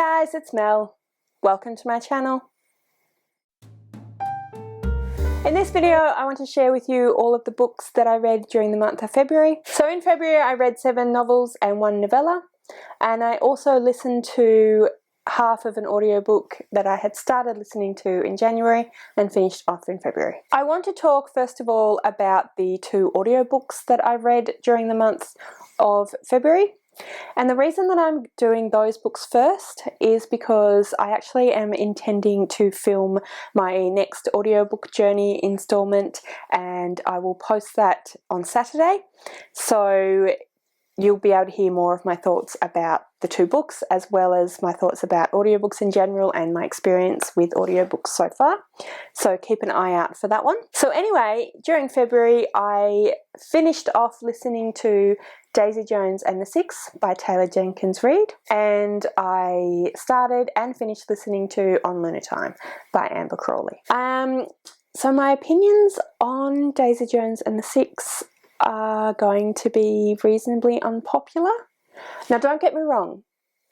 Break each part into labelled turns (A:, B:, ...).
A: guys, it's Mel. Welcome to my channel. In this video, I want to share with you all of the books that I read during the month of February. So in February, I read 7 novels and 1 novella, and I also listened to half of an audiobook that I had started listening to in January and finished off in February. I want to talk first of all about the 2 audiobooks that I read during the month of February. And the reason that I'm doing those books first is because I actually am intending to film my next audiobook journey installment, and I will post that on Saturday. So you'll be able to hear more of my thoughts about the 2 books, as well as my thoughts about audiobooks in general and my experience with audiobooks so far. So keep an eye out for that one. So anyway, during February, I finished off listening to Daisy Jones and the Six by Jenkins Reid, and I started and finished listening to On Lunar Time by Crawley. So my opinions on Daisy Jones and the Six are going to be reasonably unpopular. Now don't get me wrong,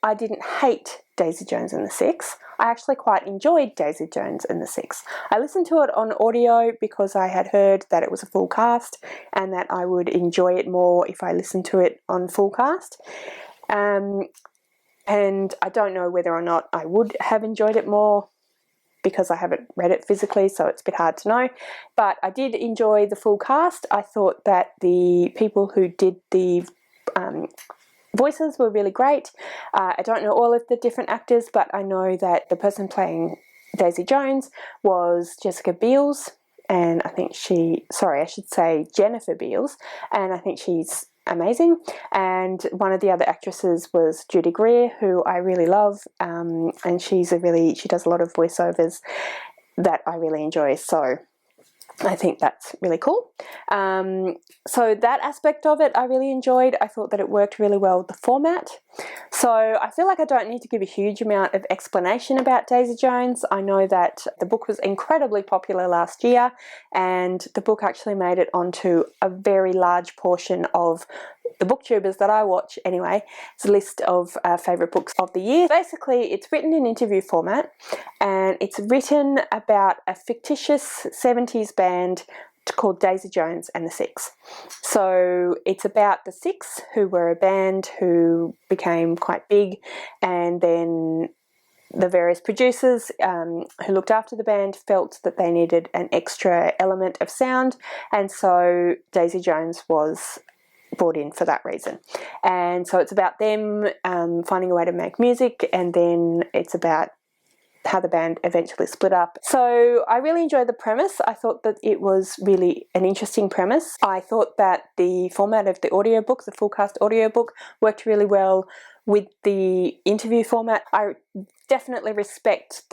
A: I didn't hate Daisy Jones and the Six. I actually quite enjoyed Daisy Jones and the Six. I listened to it on audio because I had heard that it was a full cast and that I would enjoy it more if I listened to it on full cast. And I don't know whether or not I would have enjoyed it more because I haven't read it physically, so it's a bit hard to know. But I did enjoy the full cast. I thought that the people who did the voices were really great. I don't know all of the different actors, but I know that the person playing Daisy Jones was Jessica Biel's, and I think I should say Jennifer Beals, and I think she's amazing. And one of the other actresses was Judy Greer, who I really love, and she does a lot of voiceovers that I really enjoy, so I think that's really cool. So that aspect of it I really enjoyed. I thought that it worked really well with the format. So I feel like I don't need to give a huge amount of explanation about Daisy Jones. I know that the book was incredibly popular last year, and the book actually made it onto a very large portion of the booktubers that I watch anyway. It's a list of favourite books of the year. Basically, it's written in interview format, and it's written about a fictitious 70s band called Daisy Jones and the Six. So it's about the Six, who were a band who became quite big, and then the various producers who looked after the band felt that they needed an extra element of sound, and so Daisy Jones was brought in for that reason. And so it's about them finding a way to make music, and then it's about how the band eventually split up. So I really enjoyed the premise. I thought that it was really an interesting premise. I thought that the format of the audiobook, the full cast audiobook, worked really well with the interview format. I definitely respect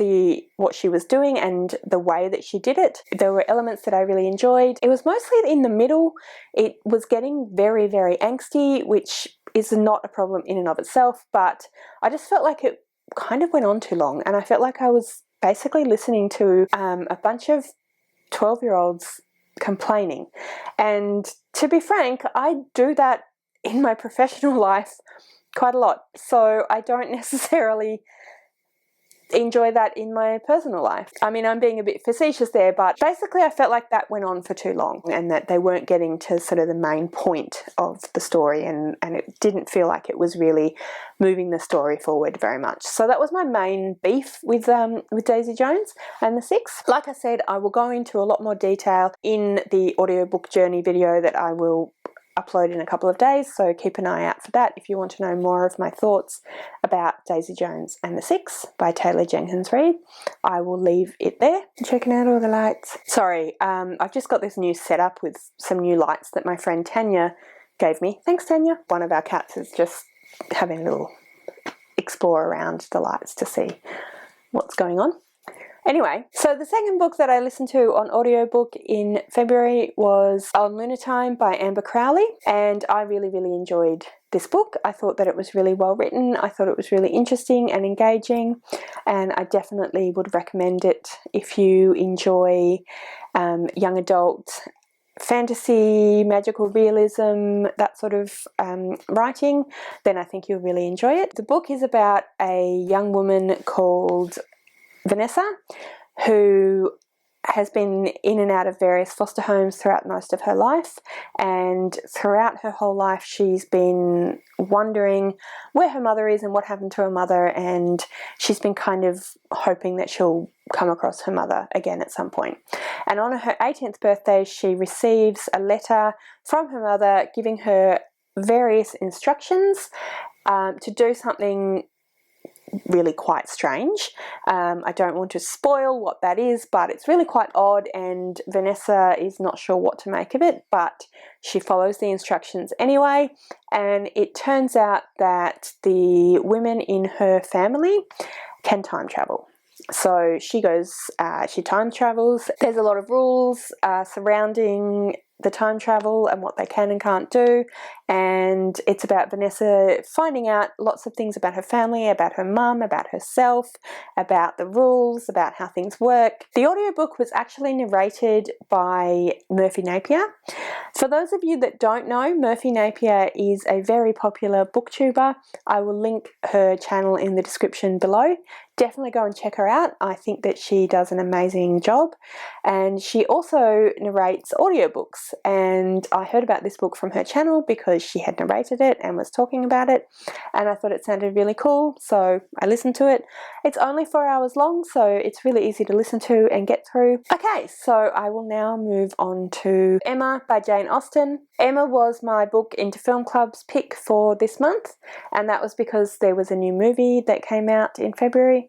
A: what she was doing and the way that she did it. There were elements that I really enjoyed. It was mostly in the middle. It was getting very, very angsty, which is not a problem in and of itself, but I just felt like it kind of went on too long, and I felt like I was basically listening to a bunch of 12-year-olds complaining. And to be frank, I do that in my professional life quite a lot, so I don't necessarily enjoy that in my personal life. I mean, I'm being a bit facetious there, but basically I felt like that went on for too long and that they weren't getting to sort of the main point of the story, and it didn't feel like it was really moving the story forward very much. So that was my main beef with Daisy Jones and the Six. Like I said, I will go into a lot more detail in the audiobook journey video that I will upload in a couple of days, so keep an eye out for that if you want to know more of my thoughts about Daisy Jones and the Six by Jenkins Reid. I will leave it there. Checking out all the lights. Sorry, I've just got this new setup with some new lights that my friend Tanya gave me. Thanks, Tanya. One of our cats is just having a little explore around the lights to see what's going on. Anyway, so the second book that I listened to on audiobook in February was On Lunar Time by Crawley, and I really, really enjoyed this book. I thought that it was really well written. I thought it was really interesting and engaging, and I definitely would recommend it if you enjoy young adult fantasy, magical realism, that sort of writing, then I think you'll really enjoy it. The book is about a young woman called Vanessa who has been in and out of various foster homes throughout most of her life, and throughout her whole life she's been wondering where her mother is and what happened to her mother, and she's been kind of hoping that she'll come across her mother again at some point. And on her 18th birthday she receives a letter from her mother giving her various instructions to do something really quite strange. I don't want to spoil what that is, but it's really quite odd, and Vanessa is not sure what to make of it, but she follows the instructions anyway, and it turns out that the women in her family can time travel. So she time travels. There's a lot of rules surrounding the time travel and what they can and can't do, and it's about Vanessa finding out lots of things about her family, about her mum, about herself, about the rules, about how things work. The audiobook was actually narrated by Murphy Napier. For those of you that don't know, Murphy Napier is a very popular booktuber. I will link her channel in the description below. Definitely go and check her out. I think that she does an amazing job, and she also narrates audiobooks, and I heard about this book from her channel because she had narrated it and was talking about it, and I thought it sounded really cool, so I listened to it. It's only 4 hours long, so it's really easy to listen to and get through. Okay, so I will now move on to Emma by Jane Austen. Emma was my book into film club's pick for this month, and that was because there was a new movie that came out in February.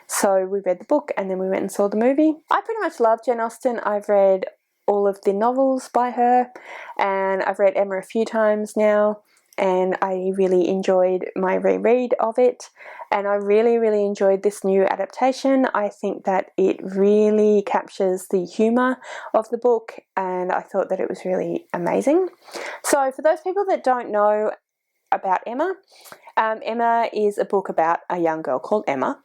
A: So we read the book and then we went and saw the movie. I pretty much love Jane Austen. I've read all of the novels by her, and I've read Emma a few times now, and I really enjoyed my reread of it, and I really enjoyed this new adaptation. I think that it really captures the humour of the book, and I thought that it was really amazing. So for those people that don't know about Emma, Emma is a book about a young girl called Emma,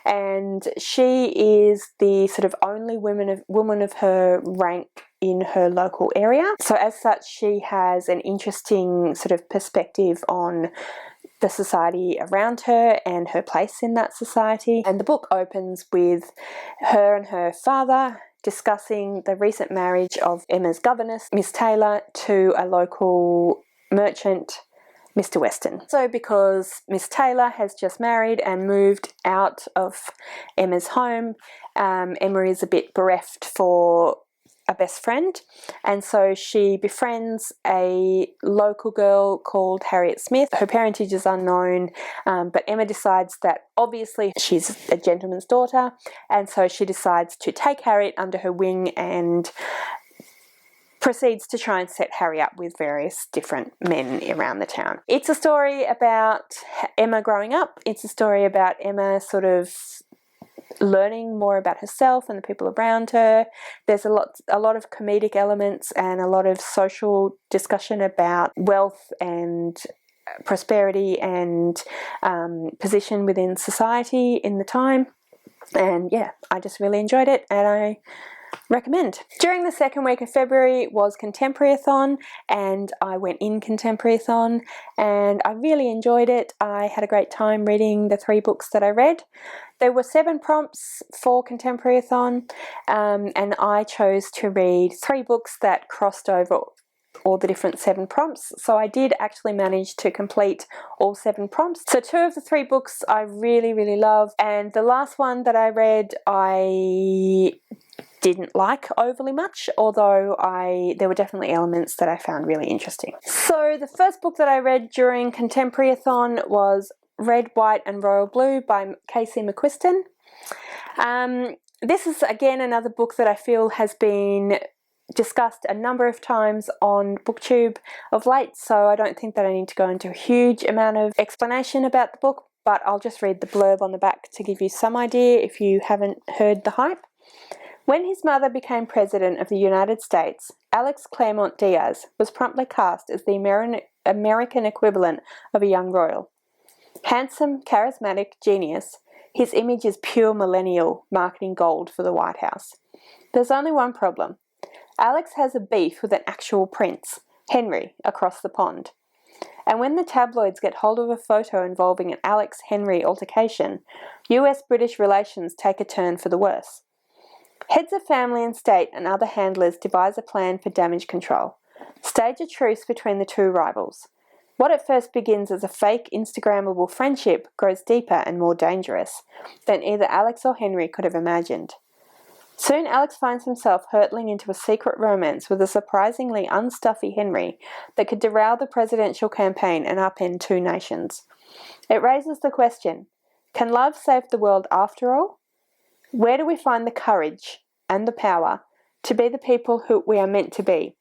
A: and she is the sort of only woman of her rank in her local area. So as such, she has an interesting sort of perspective on the society around her and her place in that society. And the book opens with her and her father discussing the recent marriage of Emma's governess, Miss Taylor, to a local merchant, Mr. Weston. So because Miss Taylor has just married and moved out of Emma's home, Emma is a bit bereft for a best friend, and so she befriends a local girl called Harriet Smith. Her parentage is unknown, but Emma decides that obviously she's a gentleman's daughter, and so she decides to take Harriet under her wing and proceeds to try and set Harry up with various different men around the town. It's a story about Emma growing up. It's a story about Emma sort of learning more about herself and the people around her. There's a lot of comedic elements and a lot of social discussion about wealth and prosperity and position within society in the time. And yeah, I just really enjoyed it, and I recommend. During the second week of February was Contemporary-a-thon, and I went in Contemporary-a-thon and I really enjoyed it. I had a great time reading the 3 books that I read. There were 7 prompts for Contemporary-a-thon, and I chose to read 3 books that crossed over all the different 7 prompts. So I did actually manage to complete all 7 prompts. So 2 of the 3 books I really love, and the last one that I read I didn't like overly much, although there were definitely elements that I found really interesting. So the first book that I read during Contemporary-a-thon was Red, White and Royal Blue by Casey McQuisten. This is again another book that I feel has been discussed a number of times on BookTube of late, so I don't think that I need to go into a huge amount of explanation about the book, but I'll just read the blurb on the back to give you some idea if you haven't heard the hype. When his mother became President of the United States, Alex Claremont Diaz was promptly cast as the American equivalent of a young royal. Handsome, charismatic, genius, his image is pure millennial marketing gold for the White House. There's only one problem. Alex has a beef with an actual prince, Henry, across the pond. And when the tabloids get hold of a photo involving an Alex-Henry altercation, US-British relations take a turn for the worse. Heads of family and state and other handlers devise a plan for damage control. Stage a truce between the two rivals. What at first begins as a fake Instagrammable friendship grows deeper and more dangerous than either Alex or Henry could have imagined. Soon Alex finds himself hurtling into a secret romance with a surprisingly unstuffy Henry that could derail the presidential campaign and upend two nations. It raises the question, can love save the world after all? Where do we find the courage and the power to be the people who we are meant to be?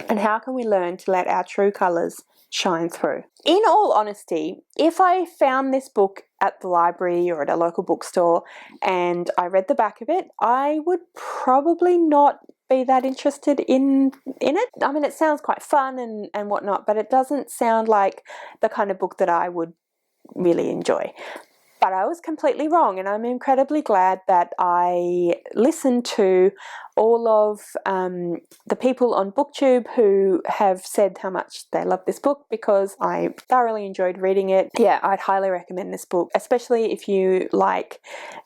A: And how can we learn to let our true colours shine through? In all honesty, if I found this book at the library or at a local bookstore and I read the back of it, I would probably not be that interested in it. I mean, it sounds quite fun and whatnot, but it doesn't sound like the kind of book that I would really enjoy. But I was completely wrong, and I'm incredibly glad that I listened to all of the people on BookTube who have said how much they love this book, because I thoroughly enjoyed reading it. Yeah, I'd highly recommend this book, especially if you like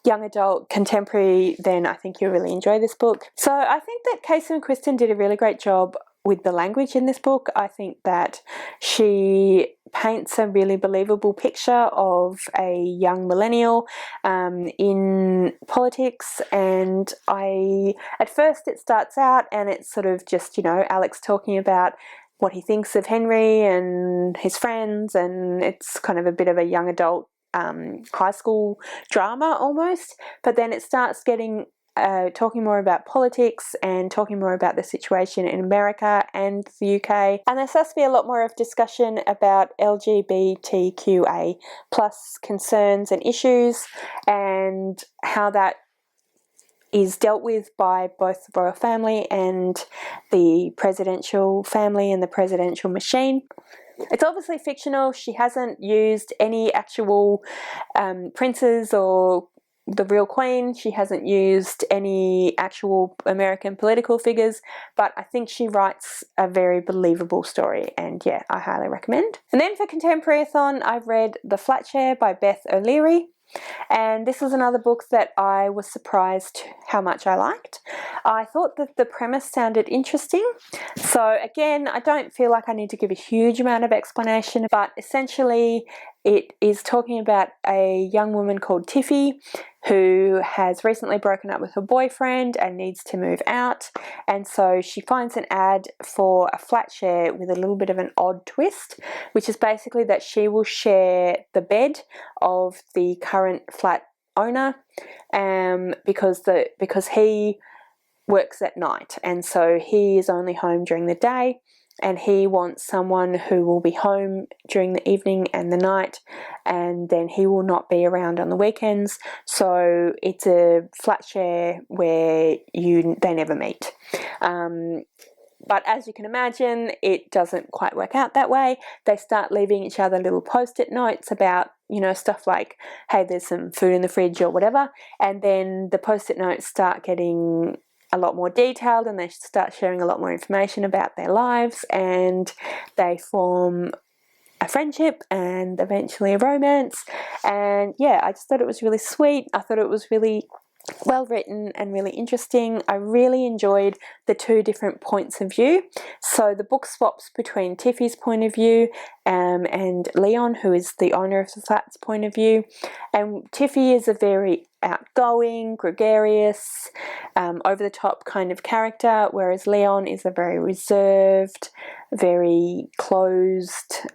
A: young adult contemporary, then I think you'll really enjoy this book. So I think that Heiss McQuisten did a really great job with the language in this book. I think that she paints a really believable picture of a young millennial in politics, and at first it starts out and it's sort of just, Alex talking about what he thinks of Henry and his friends, and it's kind of a bit of a young adult high school drama almost, but then it starts getting talking more about politics and talking more about the situation in America and the UK. And there starts to be a lot more of discussion about LGBTQA plus concerns and issues, and how that is dealt with by both the royal family and the presidential family and the presidential machine. It's obviously fictional. She hasn't used any actual princes or the real Queen. She hasn't used any actual American political figures, but I think she writes a very believable story, and yeah, I highly recommend. And then for Contemporary-a-thon, I've read The Flatshare by Beth O'Leary. And this was another book that I was surprised how much I liked. I thought that the premise sounded interesting. So again, I don't feel like I need to give a huge amount of explanation, but essentially it is talking about a young woman called Tiffy who has recently broken up with her boyfriend and needs to move out. And so she finds an ad for a flat share with a little bit of an odd twist, which is basically that she will share the bed of the current flat owner because he works at night, and so he is only home during the day, and he wants someone who will be home during the evening and the night, and then he will not be around on the weekends. So it's a flat share where they never meet. But as you can imagine, it doesn't quite work out that way. They start leaving each other little post-it notes about, stuff like, hey, there's some food in the fridge or whatever. And then the post-it notes start getting a lot more detailed, and they start sharing a lot more information about their lives, and they form a friendship and eventually a romance. And yeah, I just thought it was really sweet. I thought it was really well written and really interesting. I really enjoyed the two different points of view. So the book swaps between Tiffy's point of view and Leon, who is the owner of the flat's point of view. And Tiffy is a very outgoing, gregarious, over-the-top kind of character, whereas Leon is a very reserved, very closed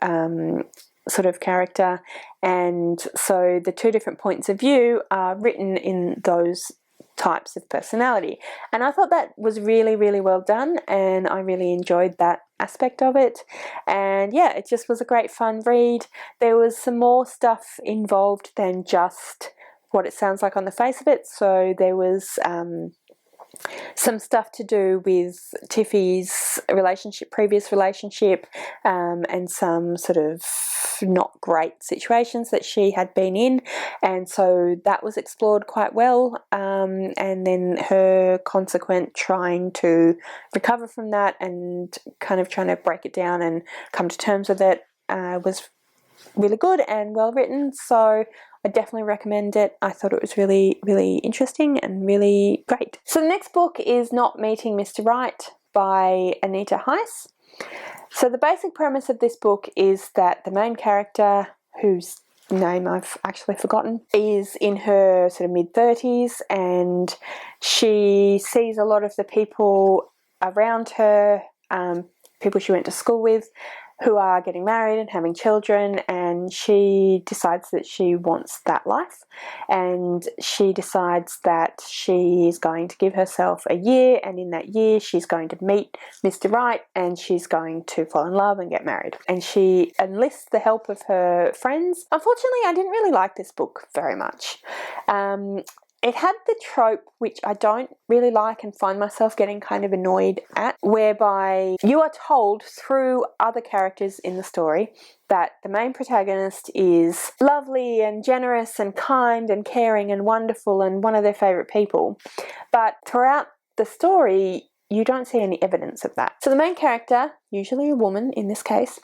A: sort of character. And so the two different points of view are written in those types of personality, and I thought that was really, really well done, and I really enjoyed that aspect of it. And yeah, it just was a great fun read. There was some more stuff involved than just what it sounds like on the face of it. So there was some stuff to do with Tiffy's previous relationship, and some sort of not great situations that she had been in, and so that was explored quite well, and then her consequent trying to recover from that and kind of trying to break it down and come to terms with it was really good and well written, so I definitely recommend it. I thought it was really, really interesting and really great. So the next book is Not Meeting Mr. Right by Anita Heiss. So the basic premise of this book is that the main character, whose name I've actually forgotten, is in her sort of mid-30s, and she sees a lot of the people around her, people she went to school with, who are getting married and having children, and she decides that she wants that life, and she decides that she is going to give herself a year, and in that year she's going to meet Mr. Right and she's going to fall in love and get married, and she enlists the help of her friends. Unfortunately, I didn't really like this book very much. It had the trope, which I don't really like and find myself getting kind of annoyed at, whereby you are told through other characters in the story that the main protagonist is lovely and generous and kind and caring and wonderful and one of their favourite people. But throughout the story, you don't see any evidence of that. So the main character, usually a woman in this case,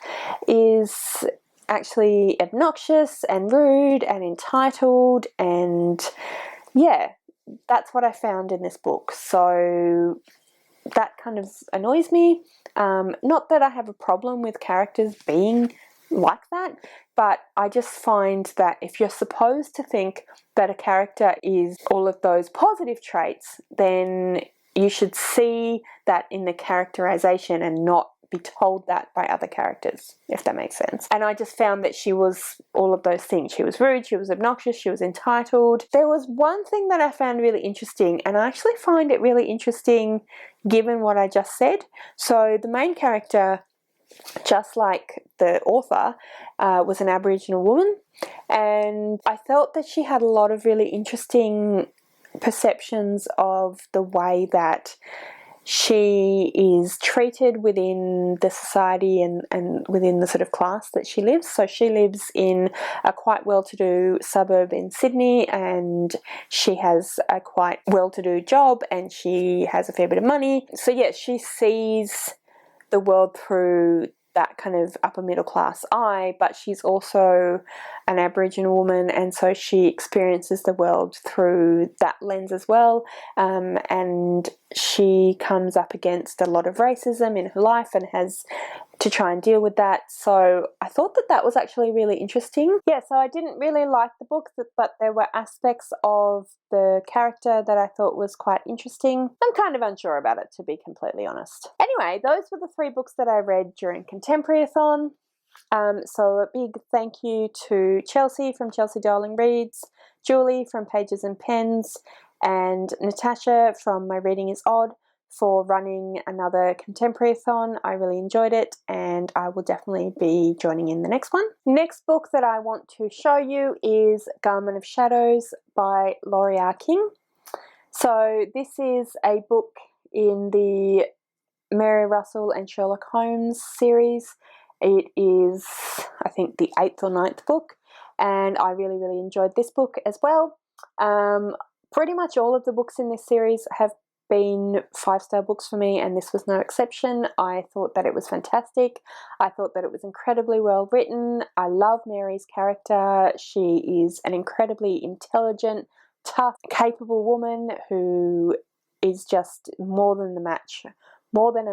A: is actually obnoxious and rude and entitled, and yeah, that's what I found in this book. So that kind of annoys me. Not that I have a problem with characters being like that, but I just find that if you're supposed to think that a character is all of those positive traits, then you should see that in the characterization and not be told that by other characters, if that makes sense. And I just found that she was all of those things. She was rude, she was obnoxious, she was entitled. There was one thing that I found really interesting, and I actually find it really interesting given what I just said. So the main character, just like the author, was an Aboriginal woman, and I felt that she had a lot of really interesting perceptions of the way that she is treated within the society and within the sort of class that she lives. So she lives in a quite well-to-do suburb in Sydney, and she has a quite well-to-do job and she has a fair bit of money. So yeah, she sees the world through that kind of upper middle class eye, but she's also an Aboriginal woman, and so she experiences the world through that lens as well, and she comes up against a lot of racism in her life and has to try and deal with that. So I thought that that was actually really interesting. Yeah, so I didn't really like the book, but there were aspects of the character that I thought was quite interesting. I'm kind of unsure about it, to be completely honest. Anyway, those were the 3 books that I read during Contemporary-a-thon. So a big thank you to Chelsea from Chelsea Darling Reads, Julie from Pages and Pens, and Natasha from My Reading is Odd for running another Contemporary-a-thon. I really enjoyed it, and I will definitely be joining in the next one. Next book that I want to show you is Garment of Shadows by Laurie King. So this is a book in the Mary Russell and Sherlock Holmes series. It is, I think, the 8th or 9th book, and I really, really enjoyed this book as well. Pretty much all of the books in this series have been 5-star books for me, and this was no exception. I thought that it was fantastic. I thought that it was incredibly well written. I love Mary's character. She is an incredibly intelligent, tough, capable woman who is just more than a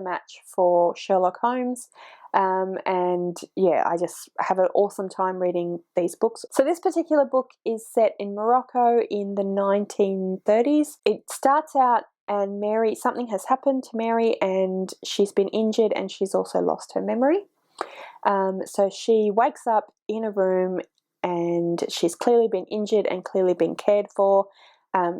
A: match for Sherlock Holmes. And yeah, I just have an awesome time reading these books. So this particular book is set in Morocco in the 1930s. It starts out and something has happened to Mary, and she's been injured and she's also lost her memory. So she wakes up in a room and she's clearly been injured and clearly been cared for.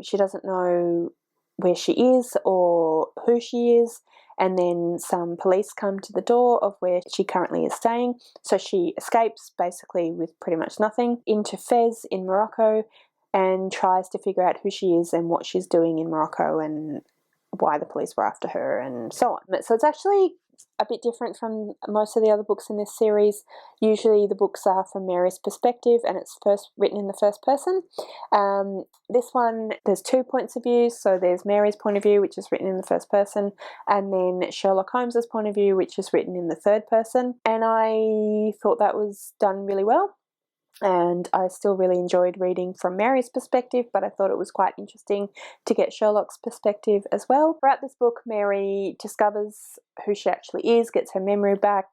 A: She doesn't know where she is or who she is, and then some police come to the door of where she currently is staying. So she escapes basically with pretty much nothing into Fez in Morocco and tries to figure out who she is and what she's doing in Morocco and why the police were after her and so on. So it's actually a bit different from most of the other books in this series. Usually the books are from Mary's perspective and it's written in the first person. This one, there's 2 points of view. So there's Mary's point of view, which is written in the first person, and then Sherlock Holmes's point of view, which is written in the third person. And I thought that was done really well. And I still really enjoyed reading from Mary's perspective, but I thought it was quite interesting to get Sherlock's perspective as well. Throughout this book, Mary discovers who she actually is, gets her memory back,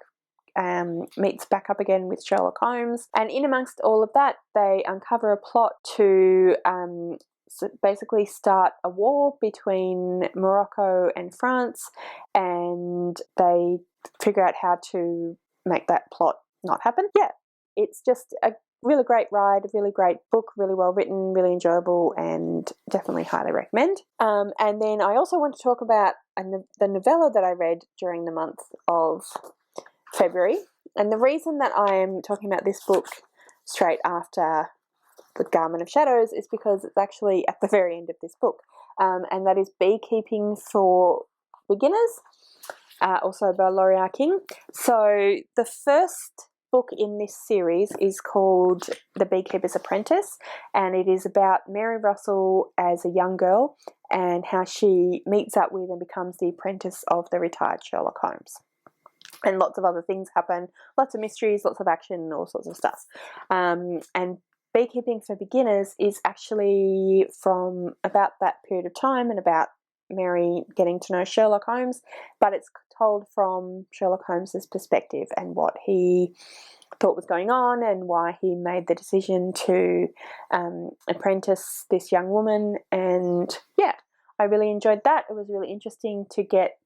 A: meets back up again with Sherlock Holmes, and in amongst all of that, they uncover a plot to basically start a war between Morocco and France, and they figure out how to make that plot not happen. Yeah, it's just a really great ride, a really great book, really well written, really enjoyable, and definitely highly recommend. And then I also want to talk about the novella that I read during the month of February. And the reason that I'm talking about this book straight after The Garment of Shadows is because it's actually at the very end of this book. And that is Beekeeping for Beginners, also by Laurie King. So the first book in this series is called The Beekeeper's Apprentice, and it is about Mary Russell as a young girl and how she meets up with and becomes the apprentice of the retired Sherlock Holmes. And lots of other things happen, lots of mysteries, lots of action, all sorts of stuff. And Beekeeping for Beginners is actually from about that period of time and about Mary getting to know Sherlock Holmes, but it's told from Sherlock Holmes's perspective and what he thought was going on and why he made the decision to apprentice this young woman. And yeah, I really enjoyed that. It was really interesting to get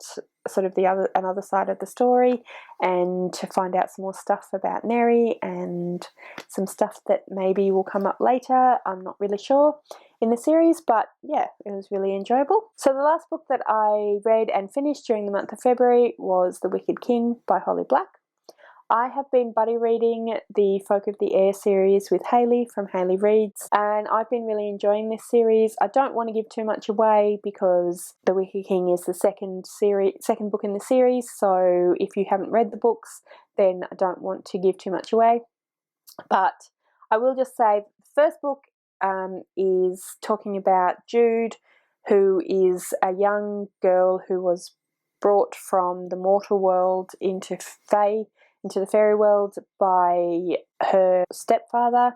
A: sort of another side of the story and to find out some more stuff about Mary and some stuff that maybe will come up later. I'm not really sure in the series, but yeah, it was really enjoyable. So the last book that I read and finished during the month of February was The Wicked King by Holly Black. I have been buddy reading the Folk of the Air series with Hayley from Hayley Reads, and I've been really enjoying this series. I don't want to give too much away because The Wicked King is the second book in the series, so if you haven't read the books, then I don't want to give too much away. But I will just say the first book is talking about Jude, who is a young girl who was brought from the mortal world into the fairy world by her stepfather,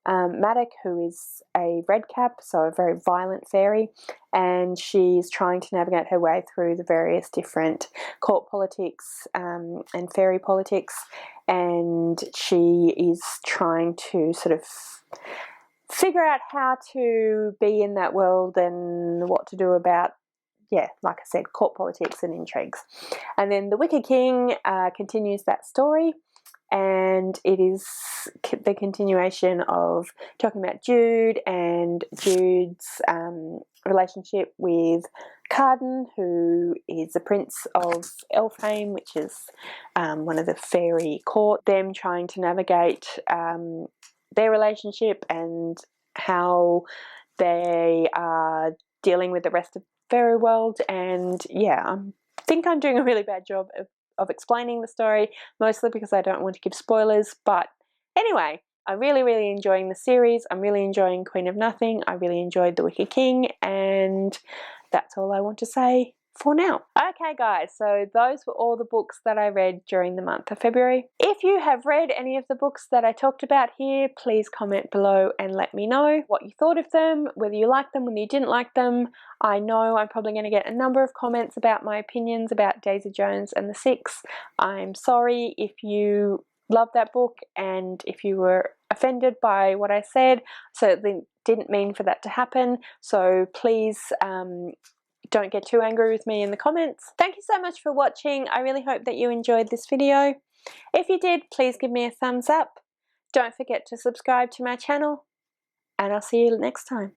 A: Maddock, who is a redcap, so a very violent fairy, and she's trying to navigate her way through the various different court politics and fairy politics, and she is trying to sort of figure out how to be in that world and what to do about, yeah, like I said, court politics and intrigues. And then The Wicked King continues that story, and it is the continuation of talking about Jude and Jude's relationship with Carden, who is the Prince of Elfhame, which is one of the fairy court, them trying to navigate their relationship and how they are dealing with the rest of fairy world. And yeah, I think I'm doing a really bad job of explaining the story, mostly because I don't want to give spoilers. But anyway, I'm really enjoying the series. I'm really enjoying Queen of Nothing. I really enjoyed The Wicked King, and that's all I want to say for now. Okay guys, so those were all the books that I read during the month of February. If you have read any of the books that I talked about here, please comment below and let me know what you thought of them, whether you liked them, whether you didn't like them. I know I'm probably going to get a number of comments about my opinions about Daisy Jones and the Six. I'm sorry if you love that book and if you were offended by what I said. Certainly didn't mean for that to happen, so please don't get too angry with me in the comments. Thank you so much for watching. I really hope that you enjoyed this video. If you did, please give me a thumbs up. Don't forget to subscribe to my channel, and I'll see you next time.